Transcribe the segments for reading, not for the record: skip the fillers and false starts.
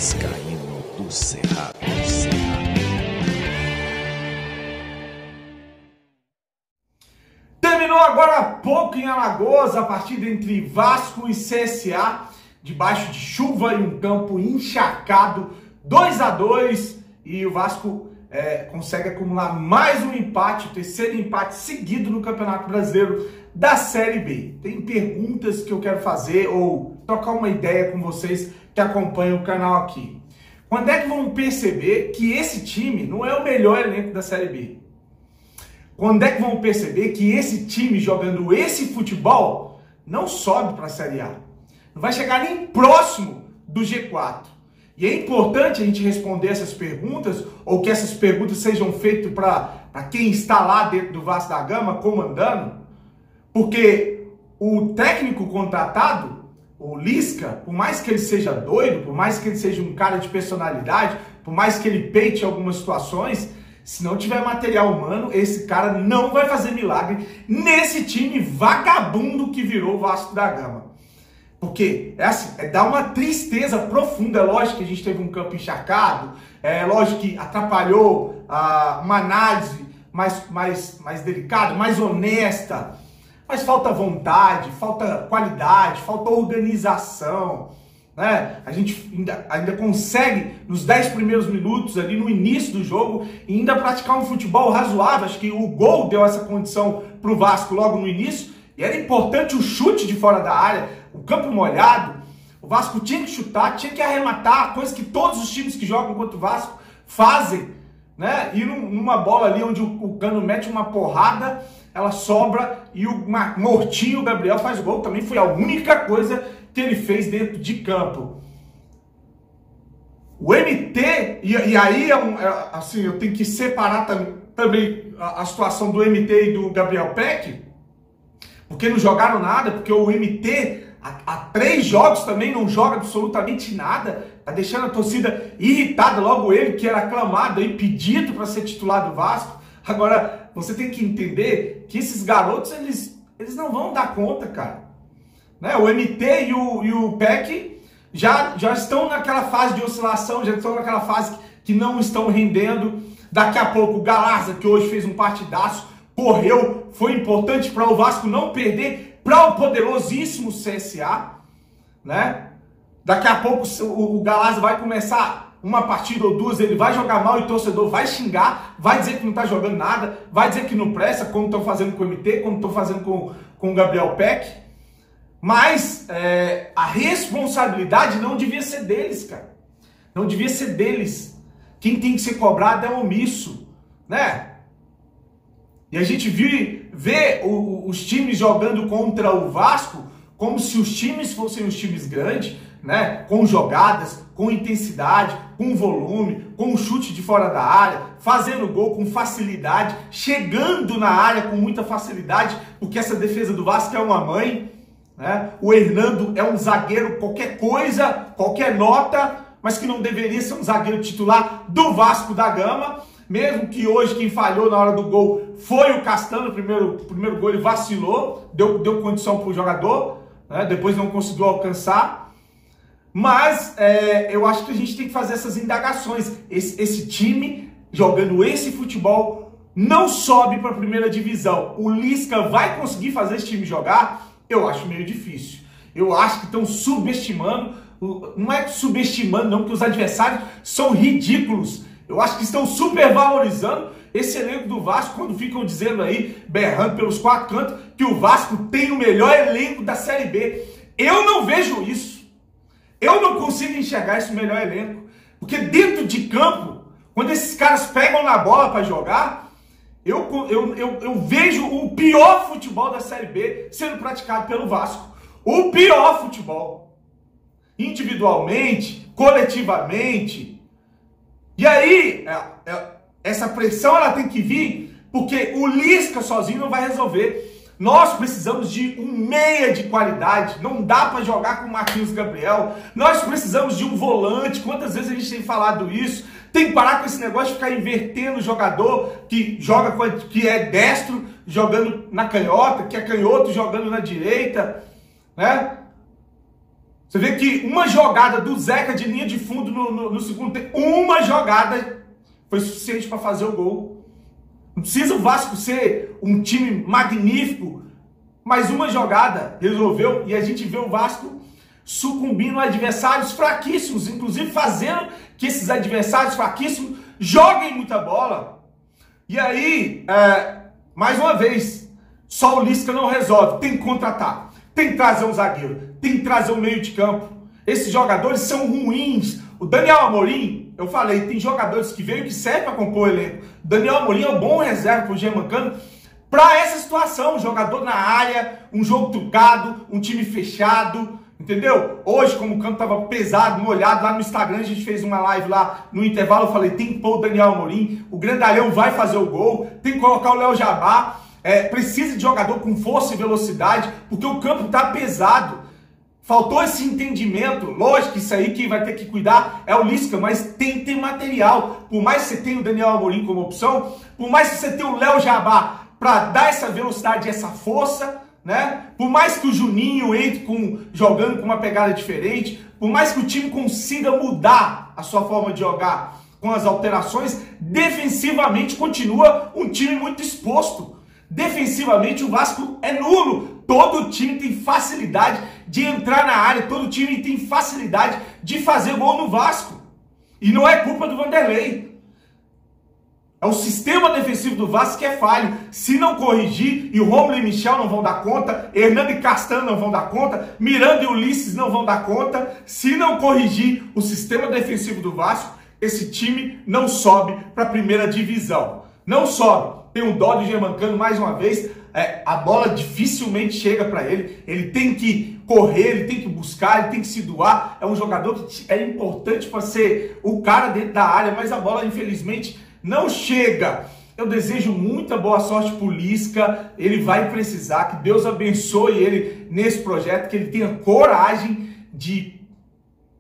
Vascaíno do Cerrado. Terminou agora há pouco em Alagoas a partida entre Vasco e CSA, debaixo de chuva e um campo encharcado, 2-2, e o Vasco consegue acumular mais um empate, o terceiro empate seguido no Campeonato Brasileiro da Série B. Tem perguntas que eu quero fazer ou trocar uma ideia com vocês que acompanham o canal aqui. Quando é que vão perceber que esse time não é o melhor elenco da Série B? Quando é que vão perceber que esse time jogando esse futebol não sobe para a Série A? Não vai chegar nem próximo do G4. E é importante a gente responder essas perguntas, ou que essas perguntas sejam feitas para quem está lá dentro do Vasco da Gama comandando, porque o técnico contratado, o Lisca, por mais que ele seja doido, por mais que ele seja um cara de personalidade, por mais que ele peite algumas situações, se não tiver material humano, esse cara não vai fazer milagre nesse time vagabundo que virou o Vasco da Gama. Porque dá uma tristeza profunda. É lógico que a gente teve um campo encharcado, é lógico que atrapalhou uma análise mais delicada, mais honesta, mas falta vontade, falta qualidade, falta organização, né? A gente ainda consegue, nos 10 primeiros minutos, ali no início do jogo, ainda praticar um futebol razoável. Acho que o gol deu essa condição para o Vasco logo no início, e era importante o chute de fora da área, o campo molhado. O Vasco tinha que chutar, tinha que arrematar, coisa que todos os times que jogam contra o Vasco fazem, né? E numa bola ali onde o Cano mete uma porrada, ela sobra e o mortinho, o Gabriel, faz gol. Também foi a única coisa que ele fez dentro de campo. O MT, e aí assim, eu tenho que separar também a situação do MT e do Gabriel Peck, porque não jogaram nada, porque o MT há 3 jogos também não joga absolutamente nada, tá deixando a torcida irritada, logo ele que era aclamado e pedido para ser titular do Vasco. Agora, você tem que entender que esses garotos, eles não vão dar conta, cara. Né? O MT e o Peck já estão naquela fase de oscilação, já estão naquela fase que não estão rendendo. Daqui a pouco o Galarza, que hoje fez um partidaço, correu, foi importante para o Vasco não perder para o poderosíssimo CSA, né? Daqui a pouco o Galarza vai começar uma partida ou duas, ele vai jogar mal e o torcedor vai xingar, vai dizer que não tá jogando nada, vai dizer que não presta, como estão fazendo com o MT, como estão fazendo com o Gabriel Peck. Mas a responsabilidade não devia ser deles, cara. Não devia ser deles. Quem tem que ser cobrado é o omisso, né? E a gente vê os times jogando contra o Vasco como se os times fossem os times grandes, né? Com jogadas, com intensidade, com volume, com chute de fora da área, fazendo gol com facilidade, chegando na área com muita facilidade, porque essa defesa do Vasco é uma mãe, né? O Hernando é um zagueiro qualquer coisa, qualquer nota, mas que não deveria ser um zagueiro titular do Vasco da Gama. Mesmo que hoje quem falhou na hora do gol foi o Castanho, o primeiro gol ele vacilou, deu condição para o jogador, né? Depois não conseguiu alcançar. Mas eu acho que a gente tem que fazer essas indagações. Esse time, jogando esse futebol, não sobe para a primeira divisão. O Lisca vai conseguir fazer esse time jogar? Eu acho meio difícil. Eu acho que estão subestimando, não é subestimando não, porque os adversários são ridículos. Eu acho que estão supervalorizando esse elenco do Vasco quando ficam dizendo aí, berrando pelos 4 cantos, que o Vasco tem o melhor elenco da Série B. Eu não vejo isso. Eu não consigo enxergar esse melhor elenco. Porque dentro de campo, quando esses caras pegam na bola para jogar, eu vejo o pior futebol da Série B sendo praticado pelo Vasco. O pior futebol. Individualmente, coletivamente. E aí, essa pressão ela tem que vir, porque o Lisca sozinho não vai resolver. Nós precisamos de um meia de qualidade, não dá para jogar com o Marquinhos Gabriel. Nós precisamos de um volante, quantas vezes a gente tem falado isso? Tem que parar com esse negócio de ficar invertendo o jogador que que é destro jogando na canhota, que é canhoto jogando na direita, né? Você vê que uma jogada do Zeca de linha de fundo no segundo tempo, uma jogada foi suficiente para fazer o gol. Não precisa o Vasco ser um time magnífico, mas uma jogada resolveu, e a gente vê o Vasco sucumbindo a adversários fraquíssimos, inclusive fazendo que esses adversários fraquíssimos joguem muita bola. E aí, mais uma vez, só o Lisca não resolve. Tem que contratar, tem que trazer um zagueiro, tem que trazer um meio de campo. Esses jogadores são ruins. O Daniel Amorim, eu falei, tem jogadores que veio que servem para compor o elenco. O Daniel Amorim é um bom reserva para o Germancano para essa situação. Um jogador na área, um jogo trucado, um time fechado, entendeu? Hoje, como o campo estava pesado, molhado, lá no Instagram a gente fez uma live lá no intervalo, eu falei, tem que pôr o Daniel Amorim, o Grandalhão vai fazer o gol, tem que colocar o Léo Jabá, precisa de jogador com força e velocidade, porque o campo está pesado. Faltou esse entendimento. Lógico que isso aí quem vai ter que cuidar é o Lisca, mas tem que ter material. Por mais que você tenha o Daniel Amorim como opção, por mais que você tenha o Léo Jabá para dar essa velocidade e essa força, né? Por mais que o Juninho entre jogando com uma pegada diferente, por mais que o time consiga mudar a sua forma de jogar com as alterações, defensivamente continua um time muito exposto. Defensivamente o Vasco é nulo. Todo time tem facilidade de entrar na área, todo time tem facilidade de fazer gol no Vasco. E não é culpa do Vanderlei. É o sistema defensivo do Vasco que é falho. Se não corrigir, e o Romulo e Michel não vão dar conta, Hernando e Castanho não vão dar conta, Miranda e Ulisses não vão dar conta, se não corrigir o sistema defensivo do Vasco, esse time não sobe para a primeira divisão. Não sobe. Tem um dó do Germancano mais uma vez, a bola dificilmente chega para ele, ele tem que correr, ele tem que buscar, ele tem que se doar. É um jogador que é importante para ser o cara dentro da área, mas a bola infelizmente não chega. Eu desejo muita boa sorte pro Lisca, ele vai precisar, que Deus abençoe ele nesse projeto, que ele tenha coragem de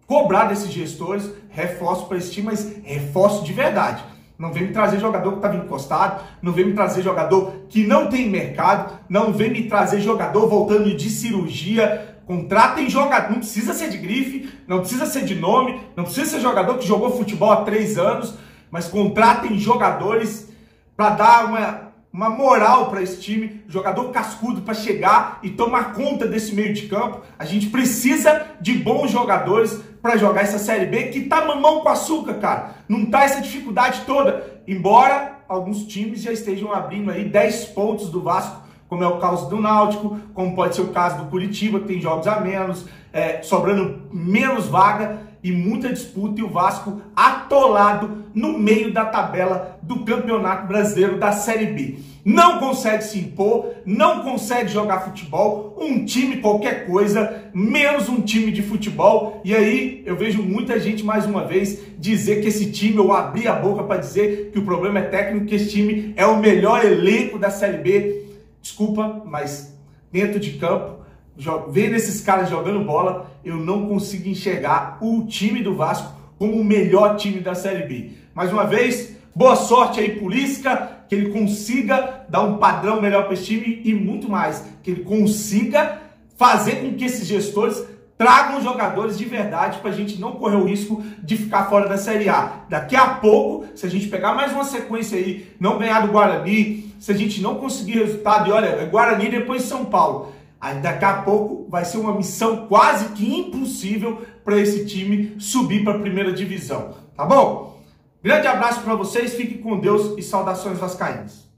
cobrar desses gestores, reforço para esse time, mas reforço de verdade. Não vem me trazer jogador que estava encostado, não vem me trazer jogador que não tem mercado, não vem me trazer jogador voltando de cirurgia. Contratem jogador, não precisa ser de grife, não precisa ser de nome, não precisa ser jogador que jogou futebol há 3 anos, mas contratem jogadores para dar uma moral para esse time, jogador cascudo para chegar e tomar conta desse meio de campo. A gente precisa de bons jogadores para jogar essa Série B, que tá mamão com açúcar, cara. Não tá essa dificuldade toda. Embora alguns times já estejam abrindo aí 10 pontos do Vasco, como é o caso do Náutico, como pode ser o caso do Curitiba, que tem jogos a menos, sobrando menos vaga e muita disputa, e o Vasco atolado no meio da tabela do Campeonato Brasileiro da Série B. Não consegue se impor, não consegue jogar futebol, um time qualquer coisa, menos um time de futebol. E aí eu vejo muita gente mais uma vez dizer que esse time, eu abri a boca para dizer que o problema é técnico, que esse time é o melhor elenco da Série B. Desculpa, mas dentro de campo, vendo esses caras jogando bola, eu não consigo enxergar o time do Vasco como o melhor time da Série B. Mais uma vez, boa sorte aí pro Lisca, que ele consiga dar um padrão melhor para esse time e muito mais, que ele consiga fazer com que esses gestores tragam jogadores de verdade para a gente não correr o risco de ficar fora da Série A. Daqui a pouco, se a gente pegar mais uma sequência aí, não ganhar do Guarani, se a gente não conseguir resultado, e olha, é Guarani e depois São Paulo, aí daqui a pouco vai ser uma missão quase que impossível para esse time subir para a primeira divisão, tá bom? Grande abraço para vocês, fiquem com Deus e saudações vascaínas.